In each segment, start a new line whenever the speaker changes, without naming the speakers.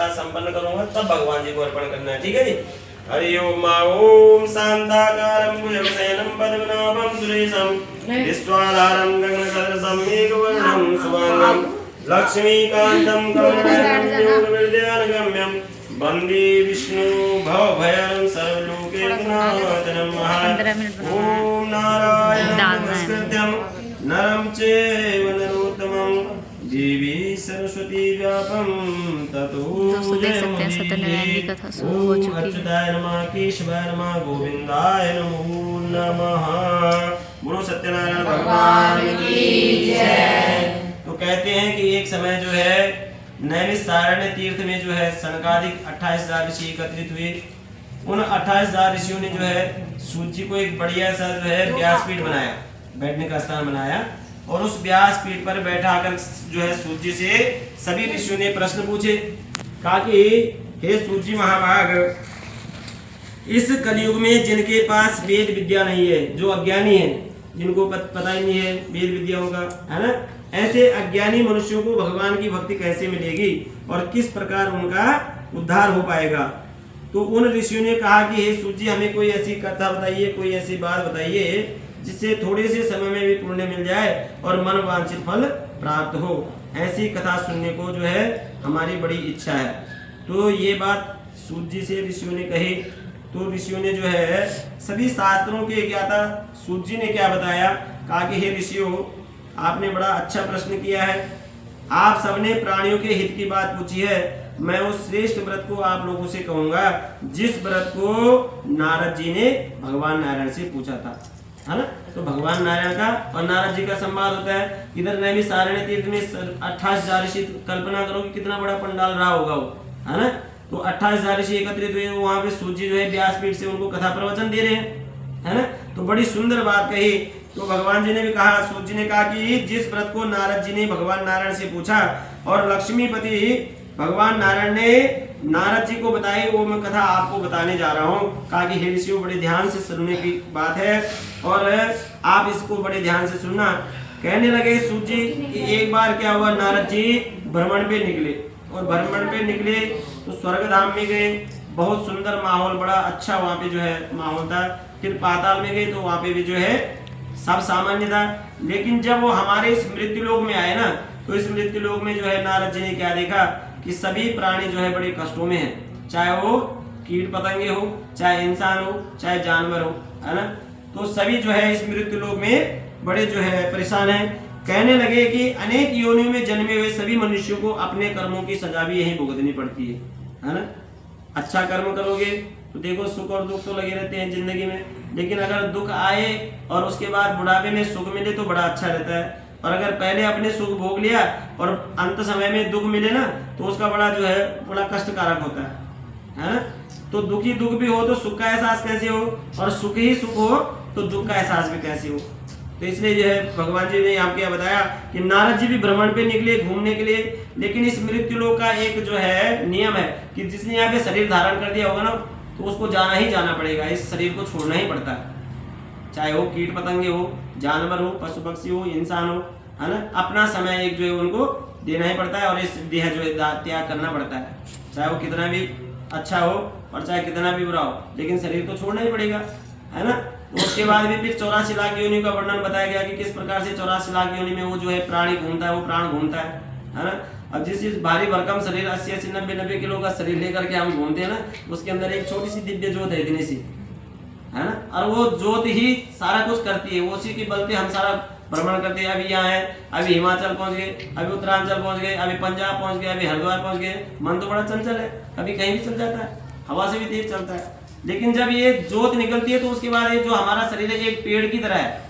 पाठ संपन्न करूंगा तब भगवान जी को अर्पण करना है, ठीक है जी। हरि ओम ओम शांताकारं भुजगशयनं पद्मनाभं सुरेशं विश्वाधारं गगनसदृशं मेघवर्णं शुभांगं लक्ष्मीकान्तं कमलनयनं वन्दे विष्णु भवभयहरं सर्वलोकैकनाथं ओम नारायणं नमस्कृत्यं नरं चैव नरोत्तमं देवी सरस्वती व्यापम ततो
दोस्तों देख सकते हैं सत्यनारायण की कथा शुरू हो चुकी है।
अच्युताय नमः केशवाय नमः गोविंदाय नमो नमः। बोलो सत्यनारायण भगवान की जय। तो कहते हैं कि एक समय जो है नैमिषारण्य तीर्थ में जो है सनकादिक 28,000 ऋषि एकत्रित हुए। उन 28,000 ऋषियों ने जो है सूत जी को एक बढ़िया सा जो है व्यासपीठ बनाया, बैठने का स्थान बनाया, और उस व्यासपीठ पर बैठा कर जो है सूत जी से सभी ऋषियों ने प्रश्न पूछे। कहा कि हे सूत जी महाभाग, इस कलयुग में जिनके पास वेद विद्या नहीं है, जो अज्ञानी है, जिनको पता ही नहीं है वेद विद्याओं का, है ना, ऐसे अज्ञानी मनुष्यों को भगवान की भक्ति कैसे मिलेगी और किस प्रकार उनका उद्धार हो पाएगा। तो उन ऋषियों ने कहा कि हे सूत जी, हमें कोई ऐसी कथा बताइए, कोई ऐसी बात बताइए जिससे थोड़े से समय में भी पुण्य मिल जाए और मन वांछित फल प्राप्त हो। ऐसी कथा सुनने को जो है हमारी बड़ी इच्छा है। तो ये बात सूत जी से ऋषियों ने कही। तो ऋषियों ने जो है सभी शास्त्रों के ज्ञाता सूत जी ने क्या बताया, कहा कि हे ऋषियों, आपने बड़ा अच्छा प्रश्न किया है। आप सबने प्राणियों के हित की बात पूछी है। मैं उस श्रेष्ठ व्रत को आप लोगों से कहूंगा जिस व्रत को नारद जी ने भगवान नारायण से पूछा था, है ना। तो भगवान नारायण का और नारद जी का संवाद होता है। इधर नैमिषारण्य तीर्थ में 28,000 ऋषि, कल्पना करो कि कितना बड़ा पंडाल रहा होगा वो, है ना। तो 28,000 ऋषि एकत्रित हुए, वहां पे सूत जी जो है व्यासपीठ से उनको कथा प्रवचन दे रहे हैं, है ना। तो बड़ी सुंदर बात कही। तो भगवान जी ने भी कहा, सूत जी ने कहा कि जिस व्रत को नारद जी ने भगवान नारायण से पूछा और लक्ष्मीपति भगवान नारायण ने नारद जी को बताई, वो मैं कथा आपको बताने जा रहा हूँ। कहा कि हे ऋषियों, बड़े ध्यान से सुनने की बात है और आप इसको बड़े ध्यान से सुनना। कहने लगे सूत जी कि एक बार क्या हुआ, नारद जी भ्रमण पे निकले और भ्रमण पे निकले तो स्वर्ग धाम में गए। बहुत सुंदर माहौल, बड़ा अच्छा वहाँ पे जो है माहौल था। फिर पाताल में गए तो वहाँ पे भी जो है सब सामान्य था। लेकिन जब वो हमारे इस मृत्यु लोक में आए ना, तो इस मृत्यु लोक में जो है नारद जी ने क्या देखा कि सभी प्राणी जो है बड़े कष्टों में हैं, चाहे वो कीट पतंगे हो, चाहे इंसान हो, चाहे जानवर हो, है ना। तो सभी जो है इस मृत्यु लोक में बड़े जो है परेशान हैं। कहने लगे कि अनेक योनियों में जन्मे हुए सभी मनुष्यों को अपने कर्मों की सजा भी यही भुगतनी पड़ती है ना। अच्छा कर्म करोगे तो देखो सुख और दुख तो लगे रहते हैं जिंदगी में, लेकिन अगर दुख आए और उसके बाद बुढ़ापे में सुख मिले तो बड़ा अच्छा रहता है। और अगर पहले अपने सुख भोग लिया और अंत समय में दुख मिले ना, तो उसका बड़ा जो है बड़ा कष्टकारक होता है ना। तो दुखी दुख भी हो तो सुख का एहसास कैसे हो, और सुख ही सुख हो तो दुख का एहसास भी कैसे हो। तो इसलिए जो है भगवान जी ने यहाँ क्या बताया कि नारद जी भी भ्रमण पे निकले घूमने के लिए, लेकिन इस मृत्यु लोक का एक जो है नियम है कि जिसने यहाँ पे शरीर धारण कर दिया होगा ना, तो उसको जाना ही जाना पड़ेगा, इस शरीर को छोड़ना ही पड़ता है। चाहे वो कीट पतंगे हो, जानवर हो, पशु पक्षी हो, इंसान हो, है ना। अपना समय एक जो है उनको देना ही पड़ता है और इस देह जो है त्याग करना पड़ता है। चाहे वो कितना भी अच्छा हो और चाहे कितना भी बुरा हो, लेकिन शरीर तो छोड़ना ही पड़ेगा, है ना। तो उसके बाद भी फिर 84 लाख योनि का वर्णन बताया गया कि किस प्रकार से 84 लाख योनि में वो जो है प्राणी घूमता है, वो प्राण घूमता है ना। अब जिस भारी भरकम शरीर 80-80 90-90 किलो का शरीर लेकर के हम घूमते हैं ना, उसके अंदर एक छोटी सी दिव्य ज्योत है, इतनी सी, है ना। और वो ज्योत ही सारा कुछ करती है, वो उसी के बल पे हम सारा भ्रमण करते हैं। अभी यहाँ है, अभी हिमाचल पहुंच गए, अभी उत्तरांचल पहुंच गए, अभी पंजाब पहुंच गए, अभी हरिद्वार पहुंच गए। मन तो बड़ा चंचल है, कभी कहीं भी चल जाता है, हवा से भी तेज चलता है। लेकिन जब ये ज्योत निकलती है तो उसके बाद ये जो हमारा शरीर है एक पेड़ की तरह है।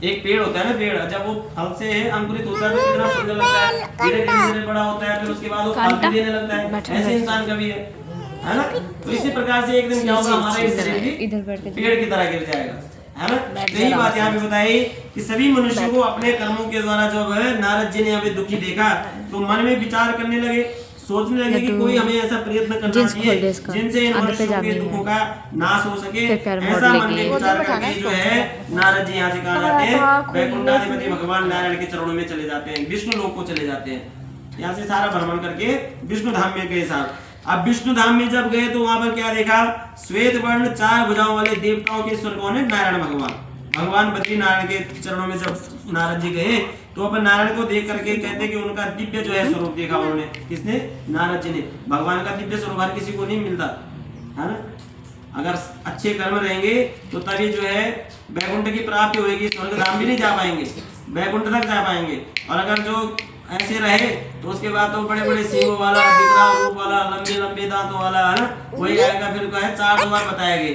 एक पेड़ होता है ना, पेड़ जब वो फल से अंकुरित होता है तो कितना सुंदर लगता है, धीरे धीरे बड़ा होता है, फिर उसके बाद वो फल भी देने लगता है। ऐसे इंसान का भी है ना। तो इसी प्रकार से एक दिन क्या होगा, हमारा ये शरीर भी पेड़ की तरह गिर जाएगा, है ना। यही बात यहाँ पे बताई कि सभी मनुष्यों को अपने कर्मों के द्वारा जब नारद जी ने यहाँ पे दुखी देखा तो मन में विचार करने लगे, सोचने लगे कि कोई हमें ऐसा प्रयत्न करना चाहिए जिनसे इन मनुष्यों के दुखों का नाश हो सके। ऐसा मन में विचार करके जो है नारद जी यहाँ से कहा जाते हैं वैकुंठाधिपति भगवान नारायण के चरणों में चले जाते हैं, विष्णु लोक को चले जाते हैं। यहाँ से सारा भ्रमण करके विष्णु धाम में गए साहब। अब विष्णु धाम में जब गए तो वहां पर क्या देखा, श्वेत वर्ण 4 भुजाओं वाले देवताओं के स्वर कौन है, नारायण भगवान बद्री नारायण के चरणों में जब नारद जी गए तो अपन नारायण को देख करके कहते कि उनका दिव्य जो है स्वरूप देखा उन्होंने। किसने, नारद जी ने। भगवान का दिव्य स्वरूप हर किसी को नहीं मिलता है ना। अगर अच्छे कर्म रहेंगे तो तभी जो है वैकुंठ की प्राप्ति होगी, स्वर्ग धाम भी नहीं जा पाएंगे, वैकुंठ तक जा पाएंगे। और अगर जो ऐसे रहे तो उसके बाद तो बड़े बड़े सिंहों वाला, विकराल रूप वाला, लंबे लंबे दांतों वाला है ना, वही आएगा। फिर कहे 4 द्वार बताए गए,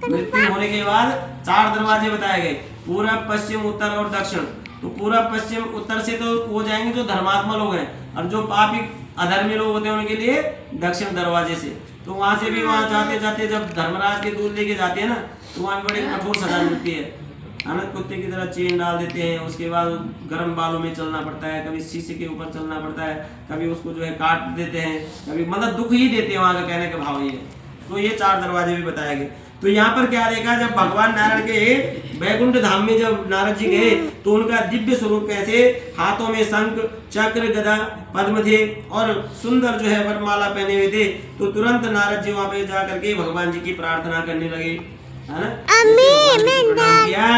मृत्यु होने के बाद 4 दरवाजे बताए गए, पूरब पश्चिम उत्तर और दक्षिण। तो पूरब पश्चिम उत्तर से तो वो जाएंगे जो धर्मात्मा लोग हैं, और जो पापी अधर्मी लोग होते हैं उनके लिए दक्षिण दरवाजे से। तो वहां से भी वहां जाते जाते जब धर्मराज के दूध लेके जाते हैं ना तो वहां बड़ी कठोर सजा मिलती है ना, कुत्ते की तरह चेन डाल देते हैं। उसके बाद गर्म बालों में चलना पड़ता है, कभी शीशे के ऊपर चलना पड़ता है, कभी उसको जो है काट देते हैं, कभी मतलब दुख ही देते हैं। वहां का कहने का भाव ये है। तो ये 4 दरवाजे भी बताए गए। तो यहाँ पर क्या देखा, जब भगवान नारायण के वैकुंठ धाम में जब नारद जी गए तो उनका दिव्य स्वरूप कैसे, हाथों में शंख चक्र गदा पद्म थे और सुंदर जो है वरमाला पहने हुए थे। तो तुरंत नारद जी वहां पे जा करके भगवान जी की प्रार्थना करने लगे, है ना। प्रणाम किया,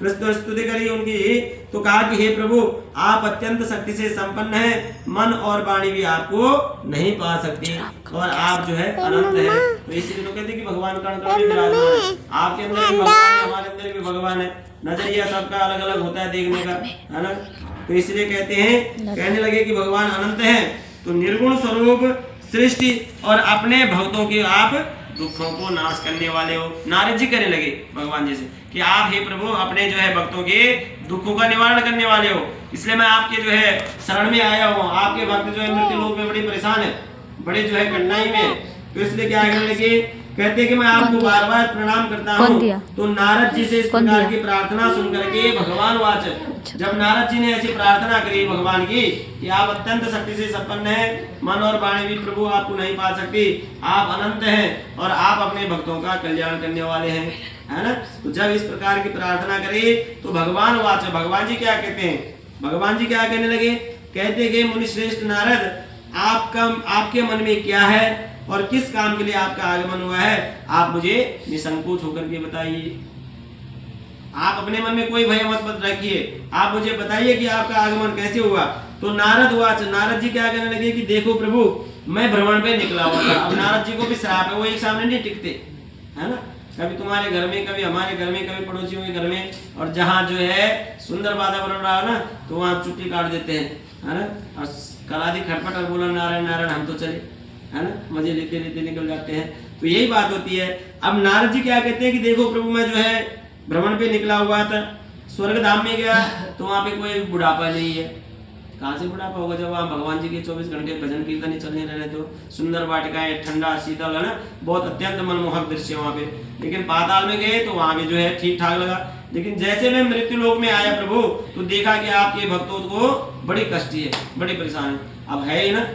स्तुति करी उनकी। तो कहा कि हे प्रभु, आप अत्यंत शक्ति से संपन्न हैं, मन और वाणी भी आपको नहीं पा सकती, और आप जो है अनंत है। तो इसलिए तो कहते हैं कि भगवान कण कण में विराजमान है। आपके अंदर भी भगवान है, हमारे अंदर भी भगवान है। नजरिया सबका अलग अलग होता है देखने का, है ना। तो इसलिए कहते हैं, कहने लगे कि भगवान अनंत है। तो निर्गुण स्वरूप सृष्टि और अपने भक्तों के आप दुखों को नाश करने वाले हो। नारद जी कहने लगे भगवान जी से कि आप हे प्रभु अपने जो है भक्तों के दुखों का निवारण करने वाले हो, इसलिए मैं आपके जो है शरण में आया हूँ। आपके भक्त जो है मृत्यु लोक में बड़ी परेशान है, बड़े जो है कठिनाई में। तो इसलिए क्या कहने लगे, कहते कि मैं आपको बार बार प्रणाम करता हूँ। तो नारद जी से इस प्रकार की प्रार्थना सुन करके भगवान वाच, जब नारद जी ने ऐसी प्रार्थना करी भगवान की कि आप अत्यंत शक्ति से संपन्न हैं, मन और वाणी भी प्रभु आपको नहीं पा सकती, आप अनंत हैं और आप अपने भक्तों का कल्याण करने वाले हैं, है ना। तो जब इस प्रकार की प्रार्थना करी तो भगवान वाच, भगवान जी क्या कहते हैं, भगवान जी क्या कहने लगे, कहते कि मुनि श्रेष्ठ नारद, आपके मन में क्या है और किस काम के लिए आपका आगमन हुआ है, आप मुझे निसंकोच होकर के बताइए। आप अपने मन में कोई भय मत रखिए, आप मुझे बताइए कि आपका आगमन कैसे हुआ। तो नारद वाच, नारद जी क्या कहने लगे कि देखो प्रभु, मैं भ्रमण पे निकला हुआ था। अब नारद जी को भी श्राप है, वो एक सामने नहीं टिकते, है ना। कभी तुम्हारे घर में, कभी हमारे घर में, कभी पड़ोसियों के घर में, और जहाँ जो है सुंदर वातावरण रहा ना तो वहाँ छुट्टी काट देते हैं, है ना। और करा दी खटपट और बोला नारायण नारायण हम तो चले, है ना, मजे लेते लेते निकल जाते हैं। तो यही बात होती है। अब नारद जी क्या कहते हैं कि देखो प्रभु, मैं जो है भ्रमण पे निकला हुआ था, स्वर्ग धाम में गया तो वहाँ पे कोई बुढ़ापा नहीं है। कहाँ से बुढ़ापा होगा जब वहाँ भगवान जी के 24 घंटे भजन कीर्तन ही चलने रहे। तो सुंदर वाटिकाएं, ठंडा शीतल, है ना, बहुत अत्यंत मनमोहक दृश्य वहाँ पे। लेकिन पाताल में गए तो वहाँ भी जो है ठीक ठाक लगा। लेकिन जैसे मैं मृत्यु लोक में आया प्रभु, तो देखा कि आपके भक्तों को बड़ी कष्टी है, बड़ी परेशान है। अब है ही ना,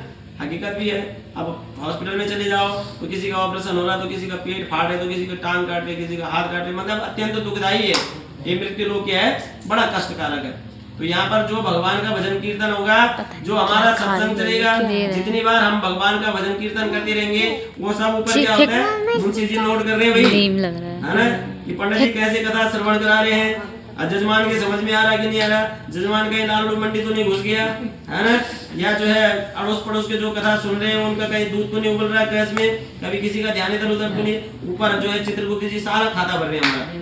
हकीकत भी है। अब हॉस्पिटल में चले जाओ तो किसी का ऑपरेशन हो रहा है, तो किसी का पेट फाट है, तो किसी का टांग काट रहे, किसी का हाथ काट रहे, मतलब अत्यंत दुखदायी है। ये मृत्यु लोक क्या है, बड़ा कष्टकारक है। तो यहाँ पर जो भगवान का भजन कीर्तन होगा, जो हमारा सत्संग चलेगा, जितनी बार हम भगवान का भजन कीर्तन करते रहेंगे, वो सब ऊपर क्या होता है, मुंशी जी नोट कर रहे हैं भाई, है ना, कि पंडित जी कैसे कथा श्रवण करा रहे हैं। जजमान के समझ में आ रहा कि नहीं आ रहा, जजमान कहीं नालू मंडी तो नहीं घुस गया, है ना, या जो है अड़ोस पड़ोस के जो कथा सुन रहे हैं उनका कहीं दूध तो नहीं उबल रहा है गैस में, कभी किसी का ध्यान इधर उधर तो नहीं। ऊपर जो है चित्रगुप्त जी सारा खाता भर रहे हैं हमारा,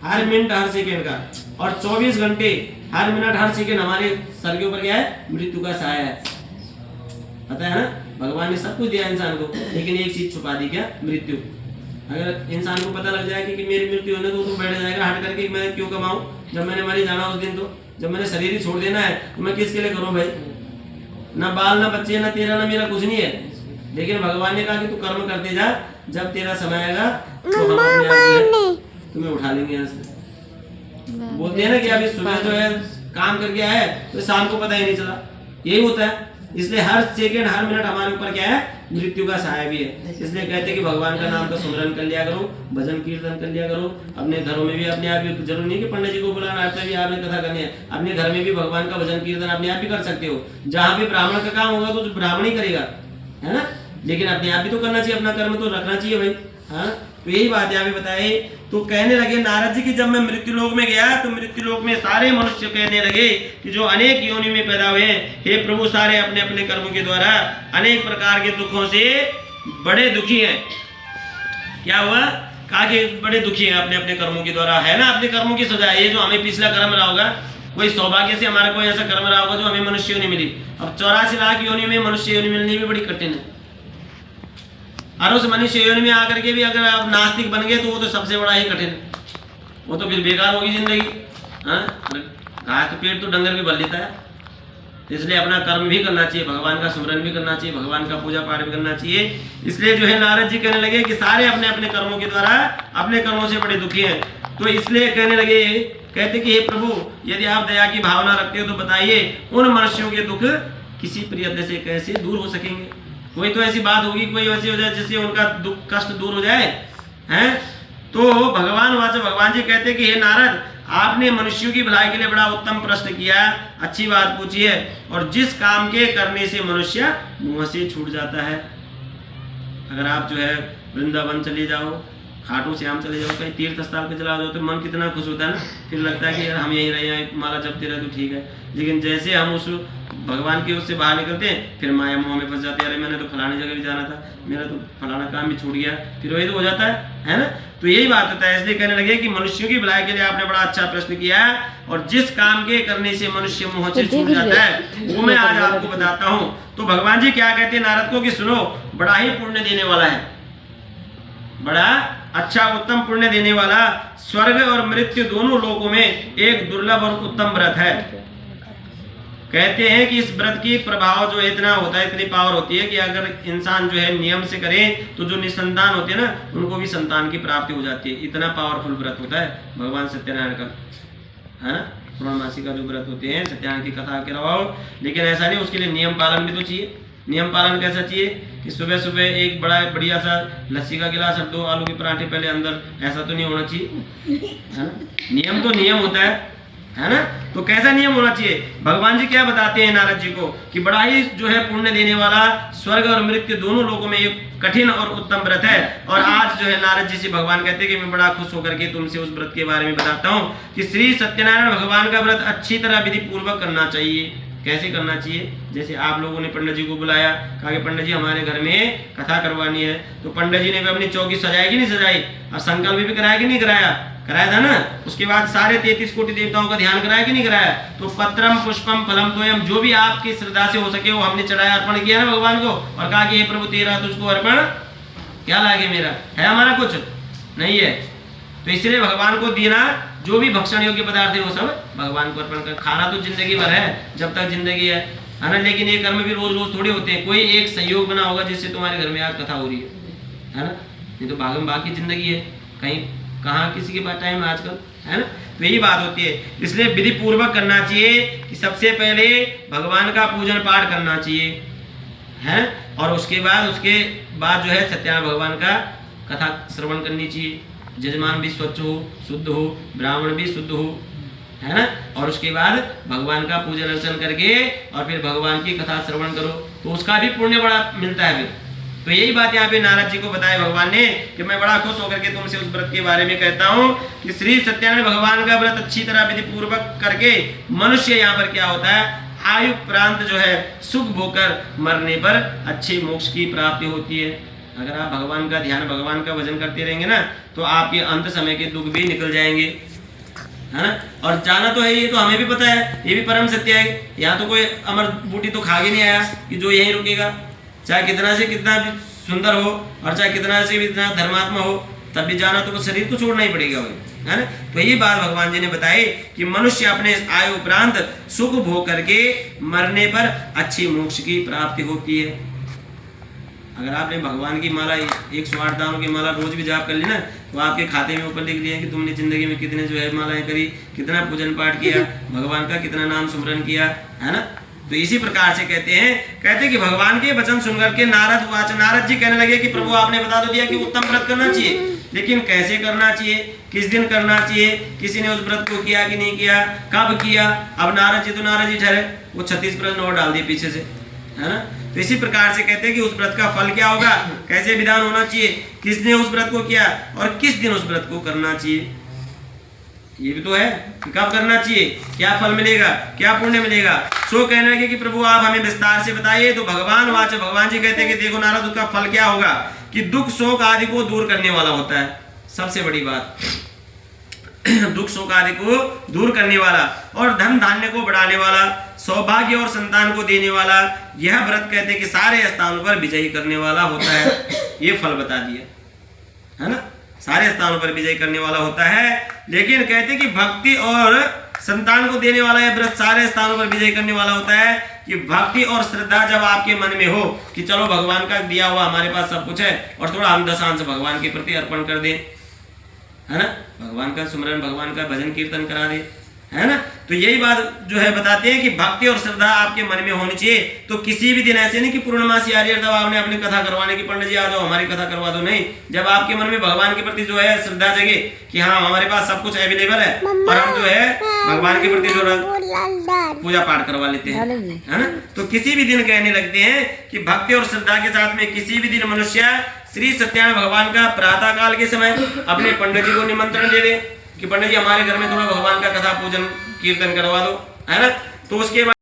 हर मिनट हर सेकेंड का, और 24 घंटे हर मिनट हर सेकेंड हमारे सर के ऊपर क्या है, मृत्यु का साया है। पता है ना, भगवान ने सब कुछ दिया इंसान को, लेकिन एक चीज छुपा दी, क्या, मृत्यु। अगर इंसान को पता लग जाए कि मेरी मृत्यु होने तो बैठ जाएगा हट करके, मैं क्यों कमाऊं, जब मैंने मरी जाना उस दिन। तो जब मैंने शरीर ही छोड़ देना है तो मैं किसके लिए करूं भाई, ना बाल ना बच्चे ना तेरा ना मेरा कुछ नहीं है। लेकिन भगवान ने कहा कि तू कर्म करते जा, जब तेरा समय आएगा तो हम अपने आप तुम्हें उठा लेंगे यहाँ से। बोलते हैं ना कि अभी सुबह जो है काम करके आए तो शाम को पता ही नहीं चला, यही होता है। इसलिए हर सेकंड हर मिनट हमारे ऊपर क्या है, मृत्यु का सहाय भी है। इसलिए कहते हैं कि भगवान का नाम का सुमरन कर लिया करो, भजन कीर्तन कर लिया करो। अपने घरों में भी अपने आप ही, जरूरी नहीं कि पंडित जी को बुलाना, आपने भी आपने कथा करनी है, अपने घर में भी भगवान का भजन कीर्तन अपने आप भी कर सकते हो। जहाँ भी ब्राह्मण का काम होगा तो ब्राह्मण ही करेगा, है ना, लेकिन अपने आप भी तो करना चाहिए, अपना कर्म तो रखना चाहिए भाई। हाँ, तो यही बात यहाँ पे बताए। तो कहने लगे नारद जी की जब मैं मृत्यु लोक में गया तो मृत्यु लोक में सारे मनुष्य कहने लगे कि जो अनेक योनि में पैदा हुए हैं, हे प्रभु सारे अपने अपने कर्मों के द्वारा अनेक प्रकार के दुखों से बड़े दुखी हैं। क्या हुआ, कहा कि बड़े दुखी हैं अपने अपने कर्मों के द्वारा, है ना, अपने कर्मों की सजा। ये जो हमें पिछला कर्म रहा होगा, कोई सौभाग्य से हमारा कोई ऐसा कर्म रहा होगा जो हमें मनुष्य योनि मिली। अब 84 लाख योनि में मनुष्य योनि मिलनी भी बड़ी कठिन है। और उस मनुष्य योनि में आकर के भी अगर आप नास्तिक बन गए तो वो तो सबसे बड़ा ही कठिन, वो तो फिर बेकार होगी जिंदगी। घास तो पेट तो डंगर भी बल लेता है। तो इसलिए अपना कर्म भी करना चाहिए, भगवान का स्मरण भी करना चाहिए, भगवान का पूजा पाठ भी करना चाहिए। इसलिए जो है नारद जी कहने लगे कि सारे अपने अपने कर्मों के द्वारा अपने कर्मों से बड़े दुखी हैं। तो इसलिए कहने लगे, कहते कि हे प्रभु यदि आप दया की भावना रखते हो तो बताइए उन मनुष्यों के दुख किसी प्रिय से कैसे दूर हो सकेंगे। कोई तो ऐसी बात होगी, कोई ऐसी हो जाए जिससे उनका दुख कष्ट दूर हो जाए, हैं। तो भगवान जी कहते कि हे नारद, आपने मनुष्यों की भलाई के लिए बड़ा उत्तम प्रश्न किया, अच्छी बात पूछी है। और जिस काम के करने से मनुष्य मुंह से छूट जाता है, अगर आप जो है वृंदावन चले जाओ, खाटू श्याम चले जाओ, कहीं तीर्थ स्थल पे चला जाओ तो मन कितना खुश होता है ना, फिर लगता है कि यार हम यहीं रहे हैं, माला जपते रहे तो ठीक है। लेकिन जैसे हम उस भगवान के उससे बाहर निकलते हैं फिर माया मोह में फंस जाते हैं, अरे मैंने तो फलानी जगह भी जाना था, मेरा तो फलाना काम भी छूट गया, फिर वही तो हो जाता है ना। तो यही बात होता है। इसलिए कहने लगे कि मनुष्यों की भलाई के लिए आपने बड़ा अच्छा प्रश्न किया है, और जिस काम के करने से मनुष्य मुंह से छूट जाता है वो मैं आज आपको बताता हूँ। तो भगवान जी क्या कहते हैं नारद को कि सुनो, बड़ा ही पुण्य देने वाला है, बड़ा अच्छा उत्तम पुण्य देने वाला, स्वर्ग और मृत्यु दोनों लोकों में एक दुर्लभ और उत्तम व्रत है। कहते हैं कि इस व्रत की प्रभाव जो इतना होता है, इतनी पावर होती है कि अगर इंसान जो है नियम से करे तो जो निसंतान होते हैं ना उनको भी संतान की प्राप्ति हो जाती है। इतना पावरफुल व्रत होता है भगवान सत्यनारायण का, है ना। पूर्णमासी का जो व्रत होते हैं सत्यनारायण की कथा के अलावा, लेकिन ऐसा नहीं, उसके लिए नियम पालन भी तो चाहिए। नियम पालन कैसा चाहिए कि सुबह सुबह एक बड़ा बढ़िया सा लस्सी का गिलास और 2 आलू के पराठे पहले अंदर, ऐसा तो नहीं होना चाहिए, है ना। नियम तो नियम होता है ना। तो कैसा नियम होना चाहिए, भगवान जी क्या बताते हैं नारद जी को कि बड़ा ही जो है पुण्य देने वाला, स्वर्ग और मृत्यु दोनों लोगों में एक कठिन और उत्तम व्रत है। और आज जो है नारद जी से भगवान कहते हैं कि मैं बड़ा खुश होकर के तुमसे उस व्रत के बारे में बताता हूँ कि श्री सत्यनारायण भगवान का व्रत अच्छी तरह विधि पूर्वक करना चाहिए। कैसे करना चाहिए, जैसे आप लोगों ने पंडित जी को बुलाया, कहा कि पंडित जी हमारे घर में कथा करवानी है, तो पंडित जी ने भी अपनी चौकी सजाई कि नहीं सजाई, और संकल्प भी कराया कि नहीं कराया, कराया था ना। उसके बाद सारे 33 कोटि देवताओं का ध्यान कराया कि नहीं कराया। तो पत्रम पुष्पम फलम तोयम, जो भी आपकी श्रद्धा से हो सके वो हमने चढ़ाया, अर्पण किया ना भगवान को, और कहा कि हे प्रभु तेरा तुझको अर्पण क्या लागे, मेरा है, हमारा कुछ नहीं है। तो इसलिए भगवान को देना, जो भी भक्षण योग्य पदार्थ है वो सब भगवान को अर्पण कर। खाना तो जिंदगी भर है, जब तक जिंदगी है ना। लेकिन ये कर्म भी रोज रोज थोड़े होते हैं, कोई एक संयोग बना होगा जिससे तुम्हारे घर में आज कथा हो रही है ना। नहीं तो भागम भाग की जिंदगी है, कहीं कहाँ किसी के पास टाइम आजकल, है ना। तो यही बात होती है। इसलिए विधि पूर्वक करना चाहिए कि सबसे पहले भगवान का पूजन पाठ करना चाहिए, है, और उसके बाद जो है सत्यनारायण भगवान का कथा श्रवण करनी चाहिए। जजमान भी स्वच्छ हो, शुद्ध हो, ब्राह्मण भी शुद्ध हो, है ना। और उसके बाद भगवान का पूजन अर्चन करके और फिर भगवान की कथा श्रवण करो तो उसका भी पुण्य बड़ा मिलता है फिर। तो यही बात यहाँ पे नारद जी को बताया भगवान ने कि मैं बड़ा खुश होकर के तुमसे उस व्रत के बारे में कहता हूँ कि श्री सत्यनारायण भगवान का व्रत अच्छी तरह विधि पूर्वक करके मनुष्य यहाँ पर क्या होता है, आयु प्रांत जो है सुख भोकर मरने पर अच्छे मोक्ष की प्राप्ति होती है। अगर आप भगवान का ध्यान, भगवान का भजन करते रहेंगे ना तो आपके अंत समय के दुख भी निकल जाएंगे, है ना। और जाना तो है, ये तो हमें भी पता है, ये भी परम सत्य है। यहाँ तो कोई अमर बूटी तो खा के नहीं आया कि जो यहीं रुकेगा, चाहे कितना से कितना भी सुंदर हो और चाहे कितना से भी इतना धर्मात्मा हो, तब भी जाना तो शरीर को छोड़ना ही पड़ेगा वही, है ना। तो यही बात भगवान जी ने बताई कि मनुष्य अपने आयु उपरांत सुख भोग करके मरने पर अच्छी मोक्ष की प्राप्ति होती है। अगर आपने भगवान की माला 108 दानों की माला रोज भी जाप कर ली ना तो आपके खाते में ऊपर लिख दिया कि तुमने जिंदगी में कितने जो है मालाएं करी, कितना पूजन पाठ किया, भगवान का कितना नाम स्मरण किया, है ना। तो इसी प्रकार से कहते हैं कि भगवान के वचन सुनकर के नारद जी कहने लगे कि प्रभु आपने बता तो दिया कि उत्तम व्रत करना चाहिए, लेकिन कैसे करना चाहिए, किस दिन करना चाहिए, किसी ने उस व्रत को किया कि नहीं किया, कब किया। अब नारद जी ठहरे, वो 36 प्रश्न और डाल दिए पीछे से, है ना। तो इसी प्रकार से कहते हैं कि उस व्रत का फल क्या होगा, कैसे विधान होना चाहिए, किसने उस व्रत को किया और किस दिन उस व्रत को करना चाहिए, ये भी तो है कि कब करना चाहिए, क्या फल मिलेगा, क्या पुण्य मिलेगा। सो कहने लगे कि प्रभु आप हमें विस्तार से बताइए। तो भगवान जी कहते हैं कि देखो नारद, उसका फल क्या होगा कि दुख शोक आदि को दूर करने वाला होता है, सबसे बड़ी बात दुख शोक आदि को दूर करने वाला और धन धान्य को बढ़ाने वाला, सौभाग्य और संतान को देने वाला, यह व्रत कहते हैं कि सारे स्थानों पर विजयी करने वाला होता है। ये फल बता दिया, है ना, सारे स्थानों पर विजय करने वाला होता है। लेकिन कहते हैं कि भक्ति और संतान को देने वाला यह व्रत सारे स्थानों पर विजय करने वाला होता है कि भक्ति और श्रद्धा जब आपके मन में हो कि चलो भगवान का दिया हुआ हमारे पास सब कुछ है और थोड़ा हम दशांश भगवान के प्रति अर्पण कर दें, है ना, भगवान का सुमरन, भगवान का भजन कीर्तन करा दे, है ना। तो यही बात जो है बताते हैं कि भक्ति और श्रद्धा आपके मन में होनी चाहिए। तो किसी भी दिन ऐसे नहीं कि पूर्णमासी आ रही है तब आपने अपनी कथा करवाने की, पंडित जी आ जाओ हमारी कथा करवा दो, नहीं। जब आपके मन में भगवान के प्रति जो है श्रद्धा जगे कि हाँ हमारे पास सब कुछ अवेलेबल है और हम जो है भगवान के प्रति जो पूजा पाठ करवा लेते हैं, है ना। तो किसी भी दिन कहने लगते हैं कि भक्ति और श्रद्धा के साथ में किसी भी दिन मनुष्य श्री सत्यनारायण भगवान का प्रातः काल के समय अपने पंडित जी को निमंत्रण दे दे कि पंडित जी हमारे घर में थोड़ा भगवान का कथा पूजन कीर्तन करवा दो, है ना। तो उसके बाद